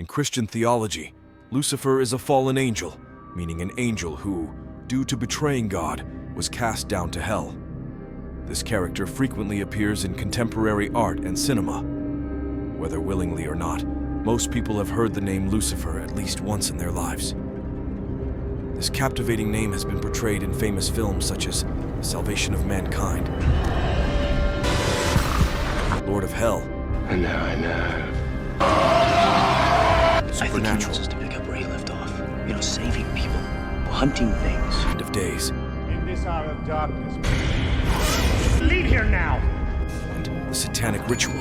In Christian theology, Lucifer is a fallen angel, meaning an angel who, due to betraying God, was cast down to hell. This character frequently appears in contemporary art and cinema. Whether willingly or not, most people have heard the name Lucifer at least once in their lives. This captivating name has been portrayed in famous films such as The Salvation of Mankind, Lord of Hell, And now I know. I think he wants us to pick up where he left off. You know, saving people, hunting things. End of Days, In this hour of darkness, leave here now! and The Satanic Ritual.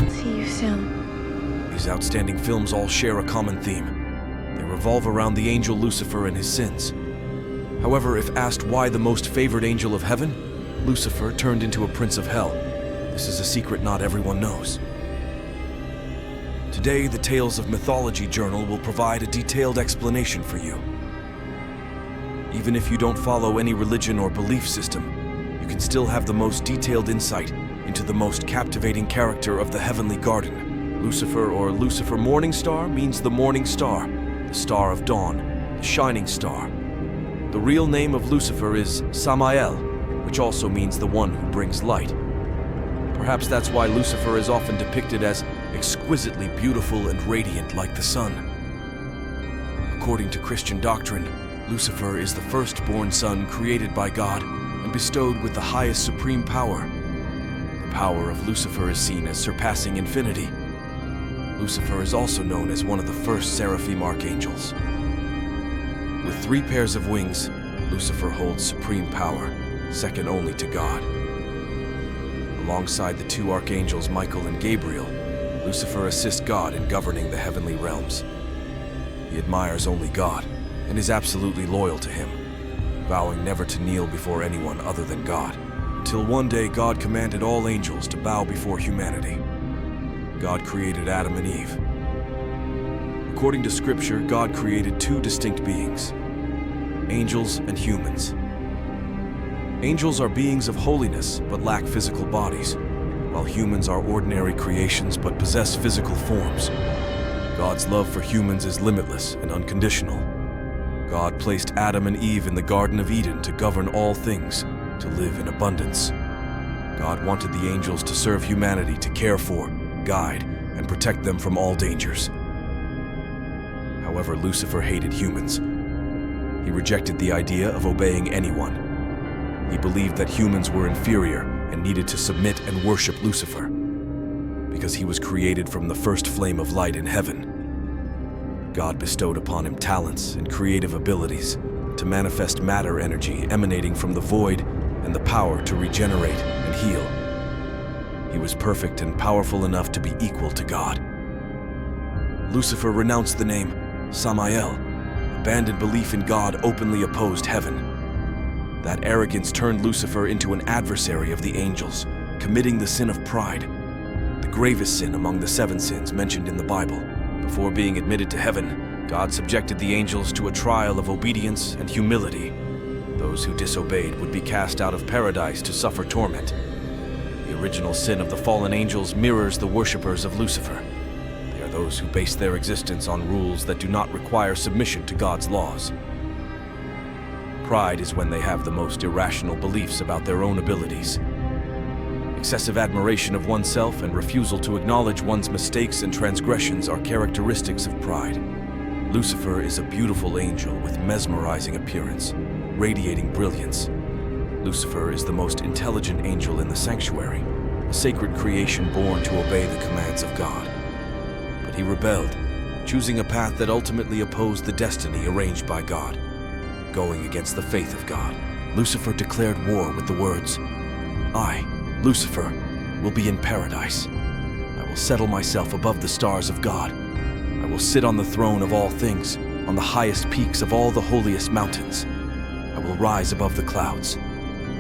See you soon. These outstanding films all share a common theme. They revolve around the angel Lucifer and his sins. However, if asked why the most favored angel of heaven, Lucifer turned into a prince of hell, this is a secret not everyone knows. Today, the Tales of Mythology Journal will provide a detailed explanation for you. Even if you don't follow any religion or belief system, you can still have the most detailed insight into the most captivating character of the heavenly garden. Lucifer, or Lucifer Morning Star, means the morning star, the star of dawn, the shining star. The real name of Lucifer is Samael, which also means the one who brings light. Perhaps that's why Lucifer is often depicted as exquisitely beautiful and radiant like the sun. According to Christian doctrine, Lucifer is the firstborn son created by God and bestowed with the highest supreme power. The power of Lucifer is seen as surpassing infinity. Lucifer is also known as one of the first seraphim archangels. With 3 pairs of wings, Lucifer holds supreme power, second only to God. Alongside the 2 archangels Michael and Gabriel, Lucifer assists God in governing the heavenly realms. He admires only God and is absolutely loyal to him, vowing never to kneel before anyone other than God, until one day God commanded all angels to bow before humanity. God created Adam and Eve. According to Scripture, God created 2 distinct beings, angels and humans. Angels are beings of holiness but lack physical bodies, while humans are ordinary creations but possess physical forms. God's love for humans is limitless and unconditional. God placed Adam and Eve in the Garden of Eden to govern all things, to live in abundance. God wanted the angels to serve humanity, to care for, guide, and protect them from all dangers. However, Lucifer hated humans. He rejected the idea of obeying anyone. He believed that humans were inferior and needed to submit and worship Lucifer, because he was created from the first flame of light in heaven. God bestowed upon him talents and creative abilities to manifest matter energy emanating from the void and the power to regenerate and heal. He was perfect and powerful enough to be equal to God. Lucifer renounced the name Samael, abandoned belief in God, openly opposed heaven. That arrogance turned Lucifer into an adversary of the angels, committing the sin of pride, the gravest sin among the 7 sins mentioned in the Bible. Before being admitted to heaven, God subjected the angels to a trial of obedience and humility. Those who disobeyed would be cast out of paradise to suffer torment. The original sin of the fallen angels mirrors the worshippers of Lucifer. They are those who base their existence on rules that do not require submission to God's laws. Pride is when they have the most irrational beliefs about their own abilities. Excessive admiration of oneself and refusal to acknowledge one's mistakes and transgressions are characteristics of pride. Lucifer is a beautiful angel with mesmerizing appearance, radiating brilliance. Lucifer is the most intelligent angel in the sanctuary, a sacred creation born to obey the commands of God. But he rebelled, choosing a path that ultimately opposed the destiny arranged by God. Going against the faith of God, Lucifer declared war with the words, "I, Lucifer, will be in paradise. I will settle myself above the stars of God. I will sit on the throne of all things, on the highest peaks of all the holiest mountains. I will rise above the clouds.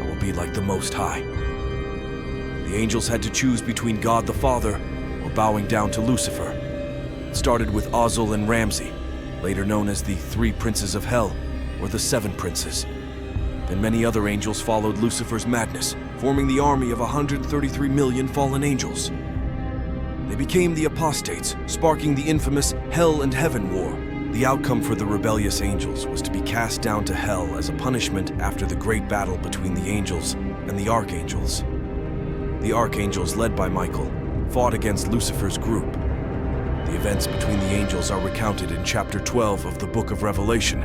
I will be like the Most High." The angels had to choose between God the Father or bowing down to Lucifer. It started with Ozzel and Ramsey, later known as the 3 princes of hell, or the 7 princes. Then many other angels followed Lucifer's madness, forming the army of 133 million fallen angels. They became the apostates, sparking the infamous Hell and Heaven War. The outcome for the rebellious angels was to be cast down to hell as a punishment after the great battle between the angels and the archangels. The archangels, led by Michael, fought against Lucifer's group. The events between the angels are recounted in chapter 12 of the book of Revelation.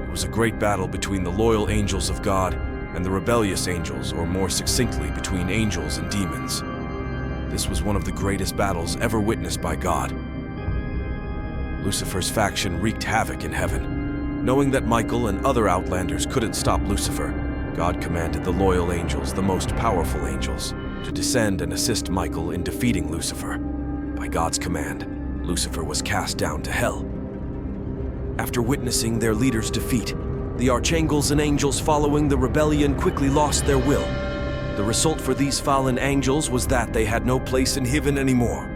It was a great battle between the loyal angels of God and the rebellious angels, or more succinctly, between angels and demons. This was one of the greatest battles ever witnessed by God. Lucifer's faction wreaked havoc in heaven. Knowing that Michael and other outlanders couldn't stop Lucifer, God commanded the loyal angels, the most powerful angels, to descend and assist Michael in defeating Lucifer. By God's command, Lucifer was cast down to hell. After witnessing their leader's defeat, the archangels and angels following the rebellion quickly lost their will. The result for these fallen angels was that they had no place in heaven anymore.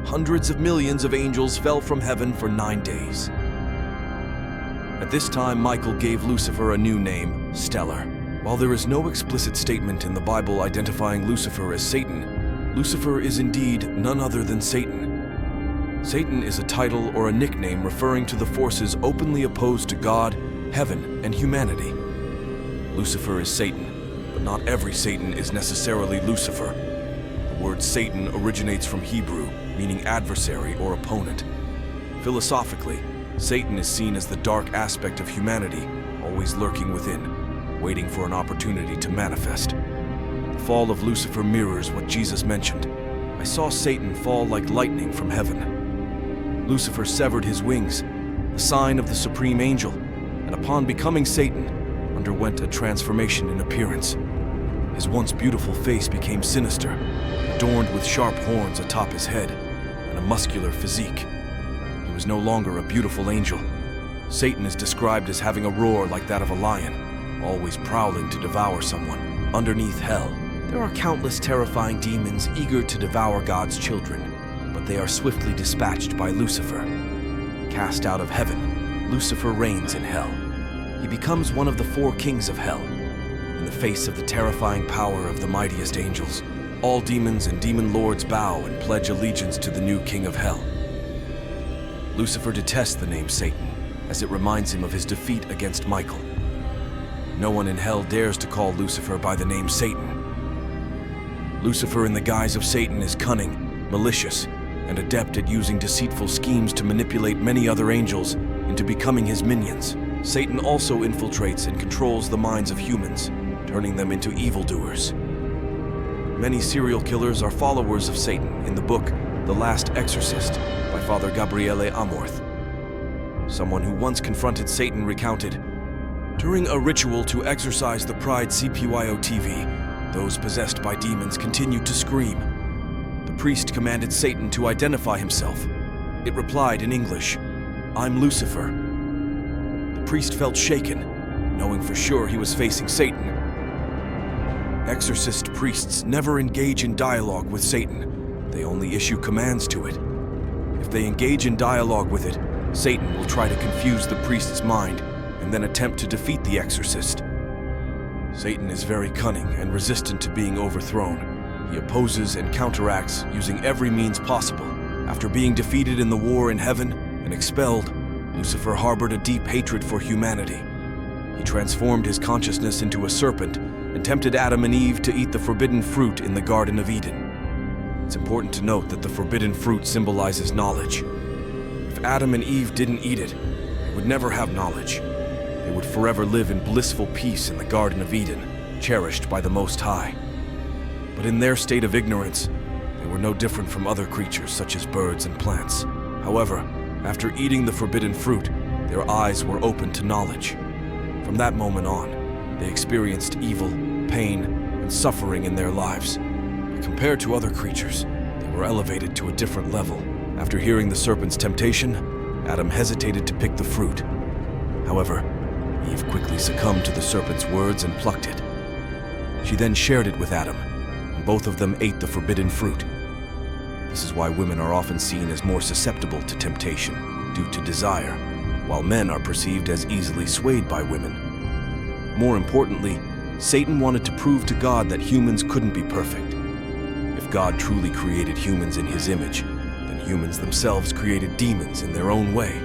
Hundreds of millions of angels fell from heaven for 9 days. At this time, Michael gave Lucifer a new name, Stellar. While there is no explicit statement in the Bible identifying Lucifer as Satan, Lucifer is indeed none other than Satan. Satan is a title or a nickname referring to the forces openly opposed to God, heaven, and humanity. Lucifer is Satan, but not every Satan is necessarily Lucifer. The word Satan originates from Hebrew, meaning adversary or opponent. Philosophically, Satan is seen as the dark aspect of humanity, always lurking within, waiting for an opportunity to manifest. The fall of Lucifer mirrors what Jesus mentioned. I saw Satan fall like lightning from heaven. Lucifer severed his wings, a sign of the supreme angel, and upon becoming Satan, underwent a transformation in appearance. His once beautiful face became sinister, adorned with sharp horns atop his head and a muscular physique. He was no longer a beautiful angel. Satan is described as having a roar like that of a lion, always prowling to devour someone. Underneath hell, there are countless terrifying demons eager to devour God's children, but they are swiftly dispatched by Lucifer. Cast out of heaven, Lucifer reigns in hell. He becomes one of the 4 kings of hell. In the face of the terrifying power of the mightiest angels, all demons and demon lords bow and pledge allegiance to the new king of hell. Lucifer detests the name Satan, as it reminds him of his defeat against Michael. No one in hell dares to call Lucifer by the name Satan. Lucifer in the guise of Satan is cunning, malicious, and adept at using deceitful schemes to manipulate many other angels into becoming his minions. Satan also infiltrates and controls the minds of humans, turning them into evildoers. Many serial killers are followers of Satan in the book The Last Exorcist by Father Gabriele Amorth. Someone who once confronted Satan recounted, "During a ritual to exorcise the Pride CPYO-TV, those possessed by demons continued to scream. The priest commanded Satan to identify himself. It replied in English, 'I'm Lucifer.' The priest felt shaken, knowing for sure he was facing Satan. Exorcist priests never engage in dialogue with Satan. They only issue commands to it. If they engage in dialogue with it, Satan will try to confuse the priest's mind and then attempt to defeat the exorcist. Satan is very cunning and resistant to being overthrown. He opposes and counteracts using every means possible. After being defeated in the war in heaven and expelled, Lucifer harbored a deep hatred for humanity. He transformed his consciousness into a serpent and tempted Adam and Eve to eat the forbidden fruit in the Garden of Eden. It's important to note that the forbidden fruit symbolizes knowledge. If Adam and Eve didn't eat it, they would never have knowledge. They would forever live in blissful peace in the Garden of Eden, cherished by the Most High. But in their state of ignorance, they were no different from other creatures such as birds and plants. However, after eating the forbidden fruit, their eyes were open to knowledge. From that moment on, they experienced evil, pain, and suffering in their lives. But compared to other creatures, they were elevated to a different level. After hearing the serpent's temptation, Adam hesitated to pick the fruit. However, Eve quickly succumbed to the serpent's words and plucked it. She then shared it with Adam, and both of them ate the forbidden fruit. This is why women are often seen as more susceptible to temptation due to desire, while men are perceived as easily swayed by women. More importantly, Satan wanted to prove to God that humans couldn't be perfect. If God truly created humans in his image, then humans themselves created demons in their own way.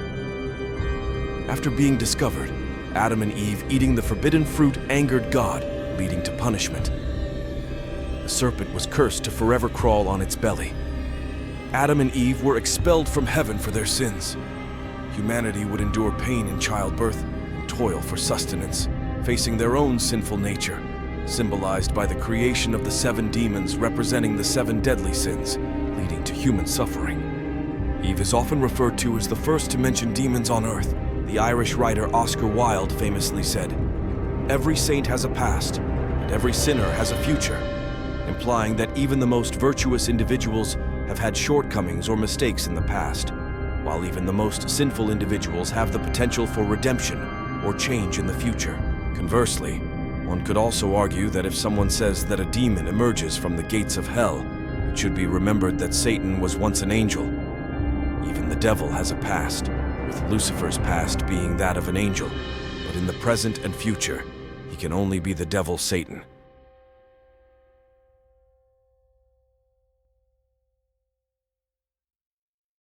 After being discovered, Adam and Eve eating the forbidden fruit angered God, leading to punishment. The serpent was cursed to forever crawl on its belly. Adam and Eve were expelled from heaven for their sins. Humanity would endure pain in childbirth and toil for sustenance, facing their own sinful nature, symbolized by the creation of the 7 demons representing the 7 deadly sins, leading to human suffering. Eve is often referred to as the first to mention demons on earth. The Irish writer Oscar Wilde famously said, "Every saint has a past, and every sinner has a future," implying that even the most virtuous individuals have had shortcomings or mistakes in the past, while even the most sinful individuals have the potential for redemption or change in the future. Conversely, one could also argue that if someone says that a demon emerges from the gates of hell, it should be remembered that Satan was once an angel. Even the devil has a past, with Lucifer's past being that of an angel, but in the present and future, he can only be the devil Satan.